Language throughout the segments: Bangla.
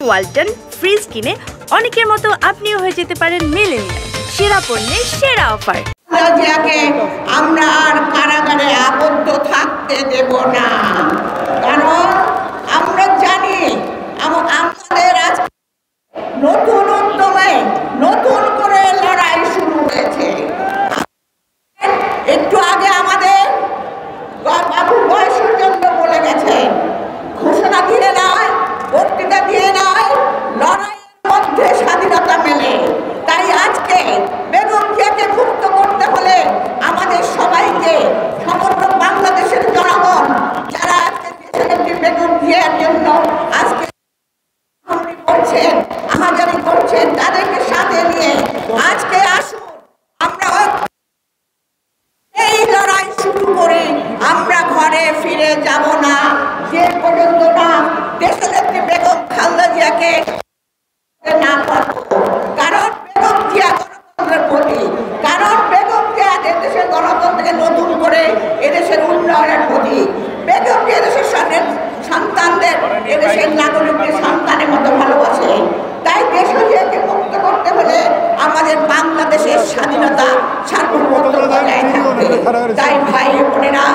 ওয়ালটন ফ্রিজ কিনে অনেকের মতো আপনিও হয়ে যেতে পারেন মিলেনিয়াল। সেরা পণ্যের সেরা অফার। আমরা আর কারাগারে আবদ্ধ থাকতে দেব না, কারণ আমরা জানি আমাদের আজ নতুন উদ্যমে নতুন করে লড়াই শুরু হয়েছে। একটু আগে আমাদের বাবু বয়সূর্যন্ত বলে গেছেন, ঘোষণা দিয়ে নয়, বক্তৃতা দিয়ে নয়, লড়াইয়ের মধ্যে স্বাধীনতা মেলে। তাই আজকে বেগম জিয়াকে মুক্ত করতে হলে আমাদের সবাইকে, সমগ্র বাংলাদেশের জনগণ যারা আজকে দেশনেত্রী বেগম জিয়ার জন্য আজকে করছেন, আহাজারি করছেন, তাদেরকে সাথে নিয়ে আজকে আসুন আমরা এই লড়াই শুরু করি। আমরা ঘরে ফিরে যাব না যে পর্যন্ত না দেশনেত্রী বেগম খালেদা জিয়াকে না পাবো। কারণ বেগম জিয়া গণতন্ত্রের প্রতি, কারণ বেগম জিয়া দেশের গণতন্ত্রকে নতুন করে এদেশের উন্নয়নের প্রতি, বেগম জিয়া দেশের সন্তানদের এদেশের নাগরিকদের সন্তানের মতো ভালোবাসে। তাই দেশকে মুক্ত করতে হলে আমাদের বাংলাদেশের স্বাধীনতা সার্বভৌমত্ব বজায় থাকবে। তাই ভাই বোনেরা,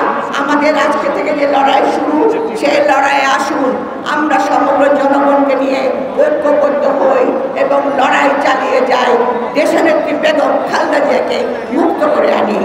আমাদের আজকে থেকে যে লড়াই শুরু, সেই লড়াইয়ে আসুন আমরা সমগ্র জনগণকে নিয়ে ঐক্যবদ্ধ হই এবং লড়াই চালিয়ে যাই, দেশনেত্রী বেগম খালেদা জিয়াকে মুক্ত করে আনি।